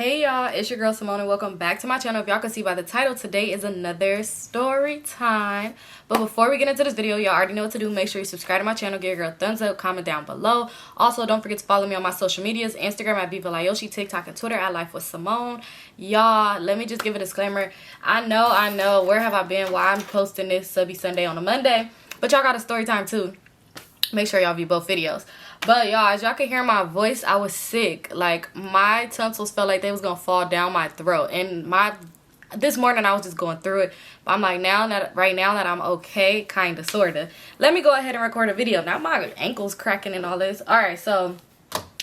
Hey y'all, it's your girl Simone and welcome back to my channel. If y'all can see by the title, today is another story time. But before we get into this video, y'all already know what to do. Make sure you subscribe to my channel, give your girl a thumbs up, comment down below. Also, don't forget to follow me on my social medias, Instagram at Vivalayoshii, TikTok and Twitter at LifeWithSymone. Y'all, let me just give a disclaimer. I know, where have I been? Why I'm posting this Subbie Sunday on a Monday? But y'all got a story time too. Make sure y'all view both videos. But y'all, as y'all can hear my voice, I was sick. Like, my tonsils felt like they was gonna fall down my throat. And this morning I was just going through it. But I'm like, right now that I'm okay, kinda, sorta, let me go ahead and record a video. Now my ankle's cracking and all this. Alright, so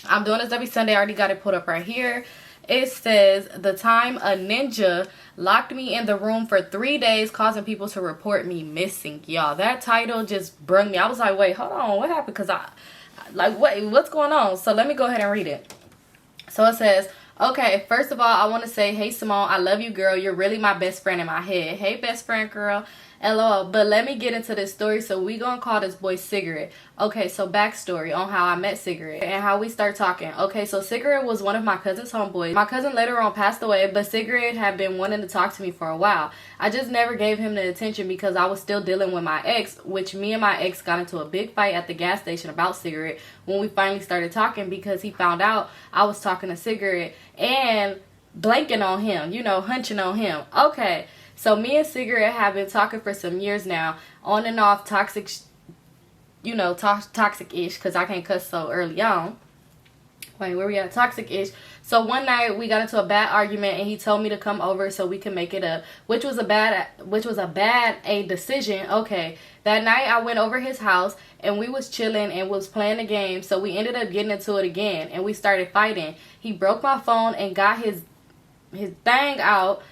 I'm doing this every Sunday. I already got it put up right here. It says, the time a ninja locked me in the room for 3 days, causing people to report me missing. Y'all, that title just brung me. I was like, wait, hold on, what happened? Because what's going on? So let me go ahead and read it. So it says, okay, first of all, I want to say, hey, Simone, I love you, girl. You're really my best friend in my head. Hey, best friend, girl. LOL. But let me get into this story. So we gonna call this boy Cigarette. Okay, so backstory on how I met Cigarette and how we start talking. Okay, so Cigarette was one of my cousin's homeboys. My cousin later on passed away, but Cigarette had been wanting to talk to me for a while. I just never gave him the attention because I was still dealing with my ex, which me and my ex got into a big fight at the gas station about Cigarette when we finally started talking because he found out I was talking to Cigarette and blanking on him, you know, hunching on him. Okay. So me and Cigarette have been talking for some years now, on and off, toxic, you know, toxic-ish, because I can't cuss so early on. Wait, where we at? Toxic-ish. So one night we got into a bad argument and he told me to come over so we can make it up, which was a bad decision. Okay, that night I went over his house and we was chilling and was playing a game. So we ended up getting into it again and we started fighting. He broke my phone and got his thing out.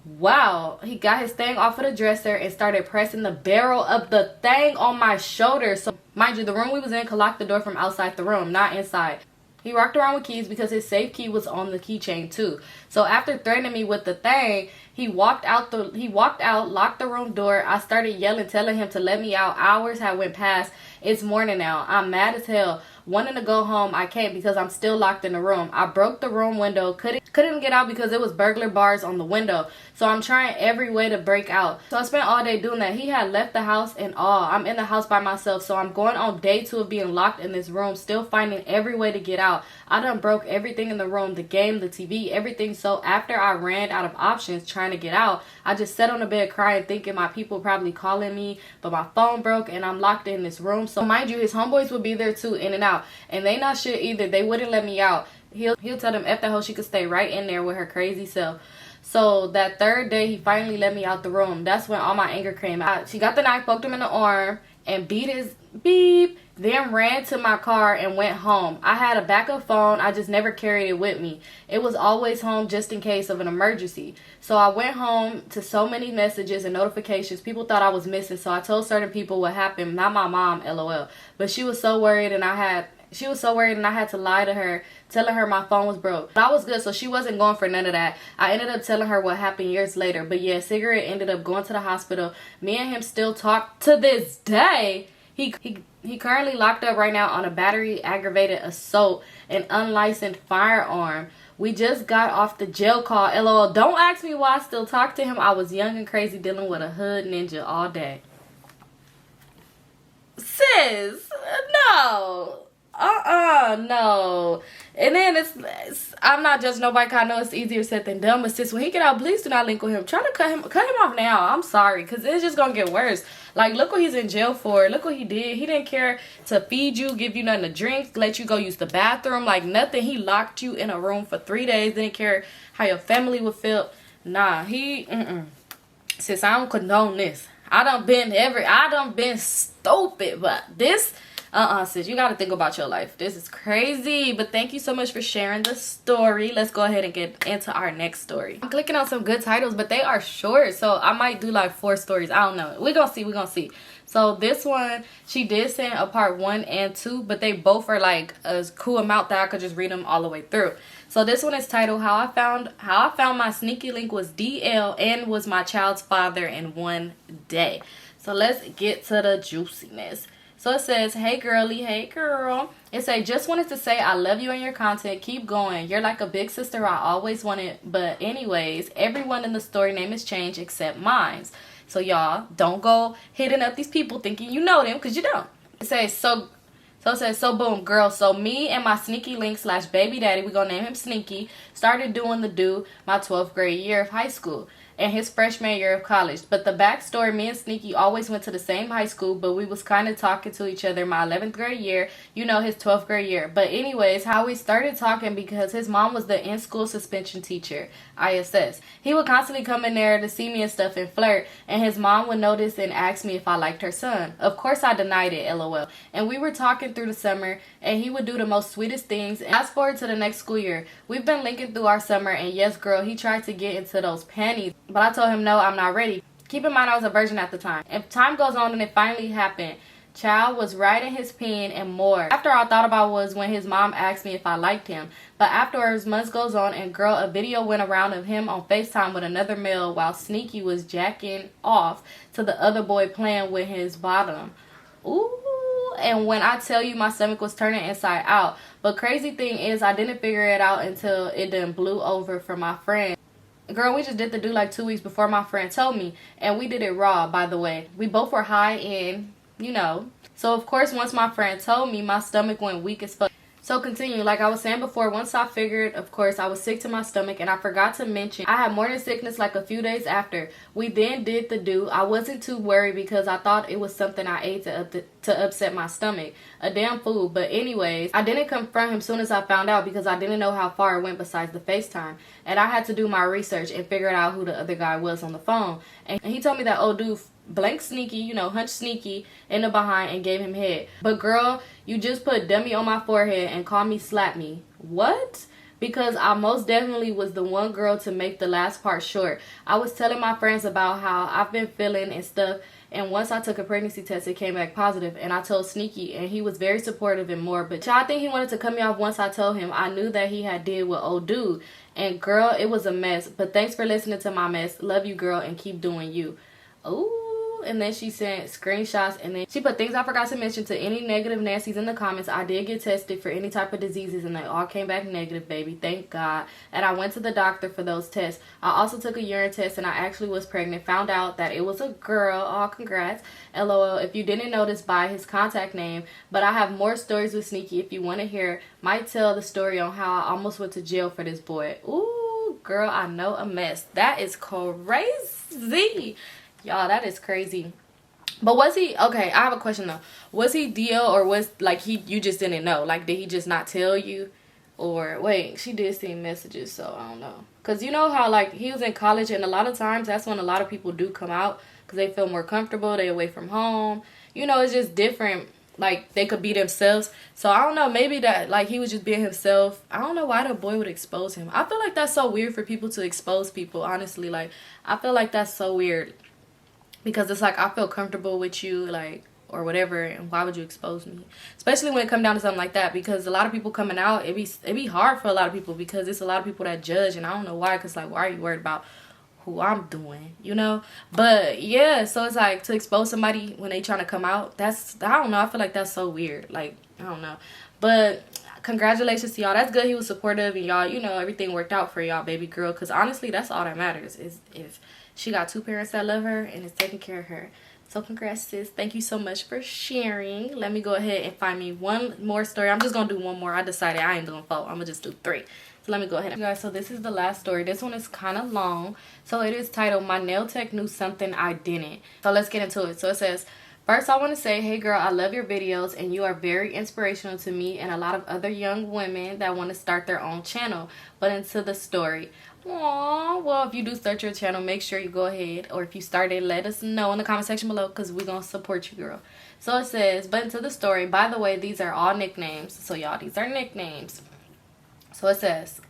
Wow, he got his thing off of the dresser and started pressing the barrel of the thing on my shoulder. So mind you, the room we was in could lock the door from outside the room, not inside. He walked around with keys because his safe key was on the keychain too. So after threatening me with the thing, he walked out, locked the room door. I started yelling, telling him to let me out. Hours had went past. It's morning now. I'm mad as hell. Wanting to go home, I can't because I'm still locked in the room. I broke the room window. Couldn't get out because it was burglar bars on the window. So I'm trying every way to break out. So I spent all day doing that. He had left the house and all. I'm in the house by myself. So I'm going on day 2 of being locked in this room. Still finding every way to get out. I done broke everything in the room. The game, the TV, everything. So after I ran out of options trying to get out, I just sat on the bed crying, thinking my people probably calling me. But my phone broke and I'm locked in this room. So mind you, his homeboys would be there too, in and out. And they not shit either. They wouldn't let me out. He'll tell them F that hoe, she could stay right in there with her crazy self. So that third day, he finally let me out the room. That's when all my anger came out. She got the knife, poked him in the arm, and beat his beep. Then ran to my car and went home. I had a backup phone. I just never carried it with me. It was always home just in case of an emergency. So I went home to so many messages and notifications. People thought I was missing. So I told certain people what happened. Not my mom, LOL. But she was so worried and I had to lie to her, telling her my phone was broke. But I was good, so she wasn't going for none of that. I ended up telling her what happened years later. But yeah, Cigarette ended up going to the hospital. Me and him still talk to this day. He currently locked up right now on a battery aggravated assault and unlicensed firearm. We just got off the jail call. LOL. Don't ask me why I still talk to him. I was young and crazy dealing with a hood ninja all day. Sis, no. No. And then I'm not judging nobody, 'cause I know it's easier said than done. But sis, when he get out, please do not link with him. Try to cut him off now. I'm sorry, because it's just gonna get worse. Like, look what he's in jail for. Look what he did. He didn't care to feed you, give you nothing to drink, let you go use the bathroom, like nothing. He locked you in a room for 3 days. Didn't care how your family would feel. Nah, sis, I don't condone this. I done been stupid, but this, sis, you gotta think about your life. This is crazy. But thank you so much for sharing the story. Let's go ahead and get into our next story. I'm clicking on some good titles, but they are short, so I might do like 4 stories. I don't know. We're gonna see. So this one, she did send a part 1 and 2, but they both are like a cool amount that I could just read them all the way through. So this one is titled How I Found My Sneaky Link Was DL and Was My Child's Father in One Day. So let's get to the juiciness. So it says, hey girly, hey girl. It says, just wanted to say I love you and your content. Keep going. You're like a big sister I always wanted. But anyways, everyone in the story name is changed except mine. So y'all, don't go hitting up these people thinking you know them, because you don't. It says, so it says, so boom, girl. So me and my sneaky link / baby daddy, we gonna name him Sneaky, started doing the do my 12th grade year of high school and his freshman year of college. But the backstory, me and Sneaky always went to the same high school, but we was kind of talking to each other my 11th grade year, you know, his 12th grade year. But anyways, how we started talking because his mom was the in-school suspension teacher, ISS. He would constantly come in there to see me and stuff and flirt, and his mom would notice and ask me if I liked her son. Of course I denied it, LOL. And we were talking through the summer, and he would do the most sweetest things. And fast forward to the next school year, we've been linking through our summer, and yes girl, he tried to get into those panties, but I told him no, I'm not ready. Keep in mind I was a virgin at the time. And time goes on and it finally happened. Child was riding his pen and more. After I thought about was when his mom asked me if I liked him. But afterwards, months goes on and girl, a video went around of him on FaceTime with another male while Sneaky was jacking off to the other boy playing with his bottom. Ooh, and when I tell you my stomach was turning inside out. But crazy thing is I didn't figure it out until it done blew over for my friend. Girl, we just did the do like 2 weeks before my friend told me. And we did it raw, by the way. We both were high and, you know. So, of course, once my friend told me, my stomach went weak as fuck. So, continue. Like I was saying before, once I figured, of course, I was sick to my stomach. And I forgot to mention, I had morning sickness like a few days after. We then did the do. I wasn't too worried because I thought it was something I ate to upset my stomach. A damn fool. But anyways, I didn't confront him soon as I found out because I didn't know how far it went besides the FaceTime. And I had to do my research and figure out who the other guy was on the phone. And he told me that old dude blank Sneaky, you know, hunched Sneaky in the behind and gave him head. But girl, you just put dummy on my forehead and call me slap me. What? Because I most definitely was the one girl to make the last part short. I was telling my friends about how I've been feeling and stuff. And once I took a pregnancy test, it came back positive. And I told Sneaky, and he was very supportive and more. But I think he wanted to cut me off once I told him I knew that he had did with old dude. And girl, it was a mess. But thanks for listening to my mess. Love you, girl, and keep doing you. Ooh. And then she sent screenshots, and then she put things I forgot to mention to any negative Nancy's in the comments. I did get tested for any type of diseases, and they all came back negative, baby. Thank God. And I went to the doctor for those tests. I also took a urine test, and I actually was pregnant. Found out that it was a girl. Oh, congrats. LOL. If you didn't notice by his contact name, but I have more stories with Sneaky if you want to hear. Might tell the story on how I almost went to jail for this boy. Ooh, girl, I know a mess. That is crazy. Y'all, that is crazy. But was he, okay, I have a question though. Was he DL or was, like, you just didn't know? Like, did he just not tell you? Or, wait, she did send messages, so I don't know. Because you know how, like, he was in college, and a lot of times that's when a lot of people do come out because they feel more comfortable, they away from home. You know, it's just different. Like, they could be themselves. So, I don't know, maybe that, like, he was just being himself. I don't know why the boy would expose him. I feel like that's so weird for people to expose people, honestly. Like, I feel like that's so weird. Because it's like, I feel comfortable with you, like, or whatever, and why would you expose me? Especially when it comes down to something like that, because a lot of people coming out, it be hard for a lot of people, because it's a lot of people that judge, and I don't know why, because, like, why are you worried about who I'm doing, you know? But, yeah, so it's like, to expose somebody when they trying to come out, that's, I don't know, I feel like that's so weird, like, I don't know. But congratulations to y'all. That's good he was supportive, and y'all, you know, everything worked out for y'all, baby girl, because honestly, that's all that matters, is if she got 2 parents that love her and is taking care of her. So congrats, sis. Thank you so much for sharing. Let me go ahead and find me one more story. I'm just going to do one more. I decided I ain't doing 4. I'm going to just do 3. So let me go ahead. You guys, so this is the last story. This one is kind of long. So it is titled, My Nail Tech Knew Something I Didn't. So let's get into it. So it says, first, I want to say, hey girl, I love your videos and you are very inspirational to me and a lot of other young women that want to start their own channel. But into the story. Aww, well, if you do start your channel, make sure you go ahead, or if you started, let us know in the comment section below, because we're gonna support you, girl. So it says, but into the story, by the way, these are all nicknames. So y'all, these are nicknames. So it says,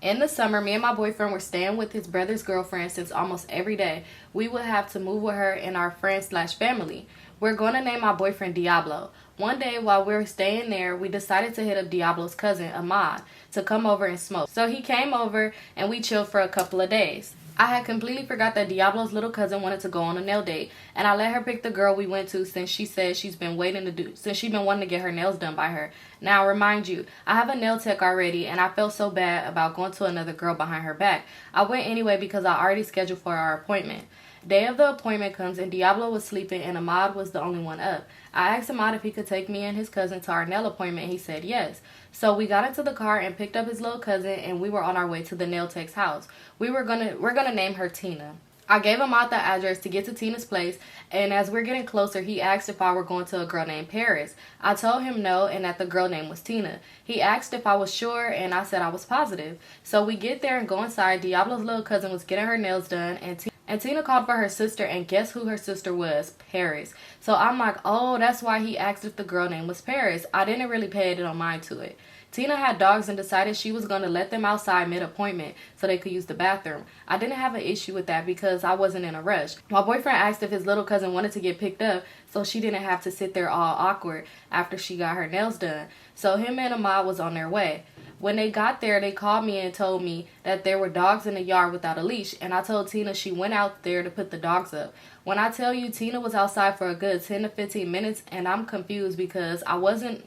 in the summer, me and my boyfriend were staying with his brother's girlfriend since almost every day. We would have to move with her and our friends/family. We're going to name my boyfriend Diablo. One day while we were staying there, we decided to hit up Diablo's cousin, Ahmad, to come over and smoke. So he came over and we chilled for a couple of days. I had completely forgot that Diablo's little cousin wanted to go on a nail date, and I let her pick the girl we went to since she said she's been wanting to get her nails done by her. Now, remind you, I have a nail tech already, and I felt so bad about going to another girl behind her back. I went anyway because I already scheduled for our appointment. Day of the appointment comes and Diablo was sleeping and Ahmad was the only one up. I asked Ahmad if he could take me and his cousin to our nail appointment and he said yes. So we got into the car and picked up his little cousin and we were on our way to the nail tech's house. We're gonna name her Tina. I gave Ahmad the address to get to Tina's place, and as we're getting closer, he asked if I were going to a girl named Paris. I told him no and that the girl name was Tina. He asked if I was sure and I said I was positive. So we get there and go inside. Diablo's little cousin was getting her nails done and Tina called for her sister, and guess who her sister was? Paris. So I'm like, oh, that's why he asked if the girl name was Paris. I didn't really pay no mind to it. Tina had dogs and decided she was going to let them outside mid-appointment so they could use the bathroom. I didn't have an issue with that because I wasn't in a rush. My boyfriend asked if his little cousin wanted to get picked up so she didn't have to sit there all awkward after she got her nails done. So him and Ahmad was on their way. When they got there, they called me and told me that there were dogs in the yard without a leash, and I told Tina she went out there to put the dogs up. When I tell you, Tina was outside for a good 10 to 15 minutes, and I'm confused because I wasn't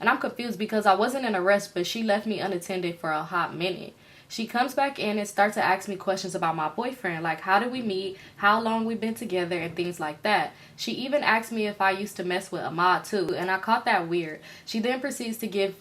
in a rush, but she left me unattended for a hot minute. She comes back in and starts to ask me questions about my boyfriend, like how did we meet, how long we've been together, and things like that. She even asked me if I used to mess with Ahmad too, and I caught that weird. She then proceeds to give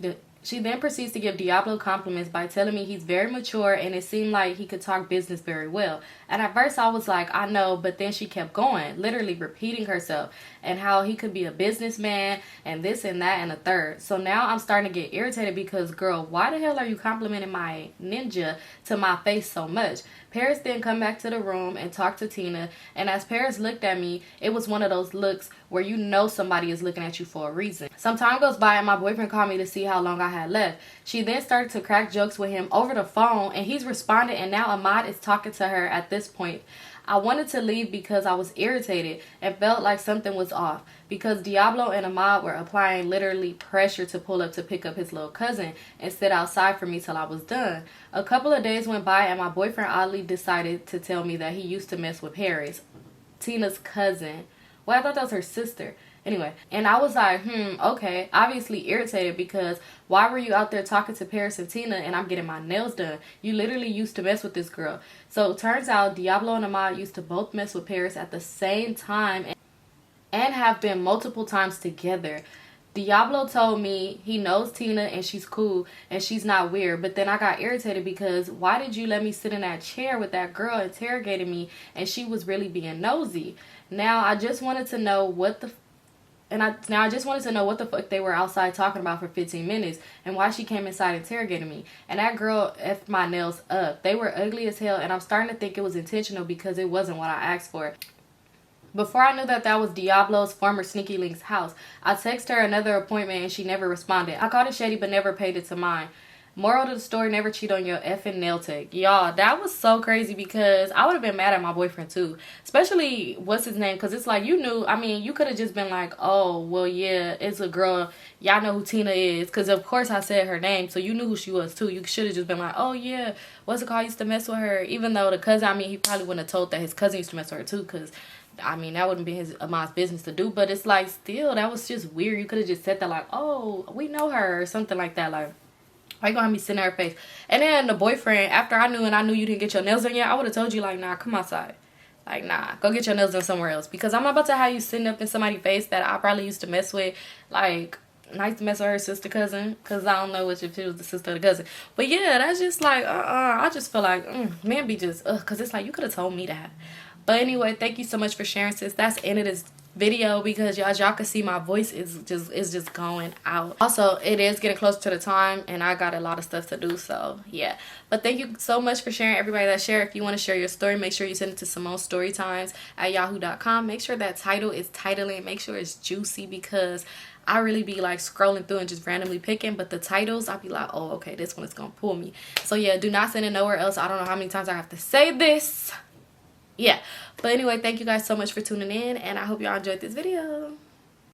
Diablo compliments by telling me he's very mature and it seemed like he could talk business very well. And at first I was like, I know, but then she kept going, literally repeating herself and how he could be a businessman and this and that and a third. So now I'm starting to get irritated because, girl, why the hell are you complimenting my ninja to my face so much? Paris then come back to the room and talked to Tina, and as Paris looked at me, it was one of those looks where you know somebody is looking at you for a reason. Some time goes by and my boyfriend called me to see how long I had left. She then started to crack jokes with him over the phone, and he's responding, and now Ahmad is talking to her at this point. I wanted to leave because I was irritated and felt like something was off because Diablo and Ahmad were applying literally pressure to pull up to pick up his little cousin and sit outside for me till I was done. A couple of days went by and my boyfriend oddly decided to tell me that he used to mess with Paris, Tina's cousin. Well, I thought that was her sister. Anyway, and I was like, okay, obviously irritated because why were you out there talking to Paris and Tina and I'm getting my nails done? You literally used to mess with this girl. So it turns out Diablo and Ahmad used to both mess with Paris at the same time and have been multiple times together. Diablo told me he knows Tina and she's cool and she's not weird, but then I got irritated because why did you let me sit in that chair with that girl interrogating me and she was really being nosy? Now I just wanted to know what the fuck they were outside talking about for 15 minutes and why she came inside interrogating me. And that girl effed my nails up. They were ugly as hell and I'm starting to think it was intentional because it wasn't what I asked for. Before I knew that was Diablo's former Sneaky Link's house, I texted her another appointment and she never responded. I called it shady but never paid it to mine. Moral to the story, never cheat on your effing nail tech. Y'all, that was so crazy because I would have been mad at my boyfriend too. Especially, what's his name? Because it's like, you knew, I mean, you could have just been like, oh, well, yeah, it's a girl. Y'all know who Tina is. Because, of course, I said her name, so you knew who she was too. You should have just been like, oh, yeah, what's it called? I used to mess with her. Even though the cousin, I mean, he probably wouldn't have told that his cousin used to mess with her too because, I mean, that wouldn't be Ahmad's business to do. But it's like, still, that was just weird. You could have just said that like, oh, we know her or something like that. Like, why you gonna have me sit in her face? And then the boyfriend, after I knew you didn't get your nails done yet, I would have told you like, nah, come outside. Like, nah, go get your nails done somewhere else. Because I'm not about to have you sitting up in somebody's face that I probably used to mess with. Like, nice to mess with her sister cousin. Because I don't know if it was the sister or the cousin. But yeah, that's just like, I just feel like, man be just, because it's like, you could have told me that. But anyway, thank you so much for sharing, sis. That's the end of this video because y'all can see my voice is just going out. Also, it is getting closer to the time and I got a lot of stuff to do, so yeah. But thank you so much for sharing. Everybody that share, if you want to share your story, make sure you send it to Symonestorytimes at yahoo.com. Make sure that title is titling, make sure it's juicy because I really be like scrolling through and just randomly picking, but the titles I'll be like, oh, okay, this one is gonna pull me. So yeah, do not send it nowhere else. I don't know how many times I have to say this. Yeah, but anyway, thank you guys so much for tuning in and I hope y'all enjoyed this video.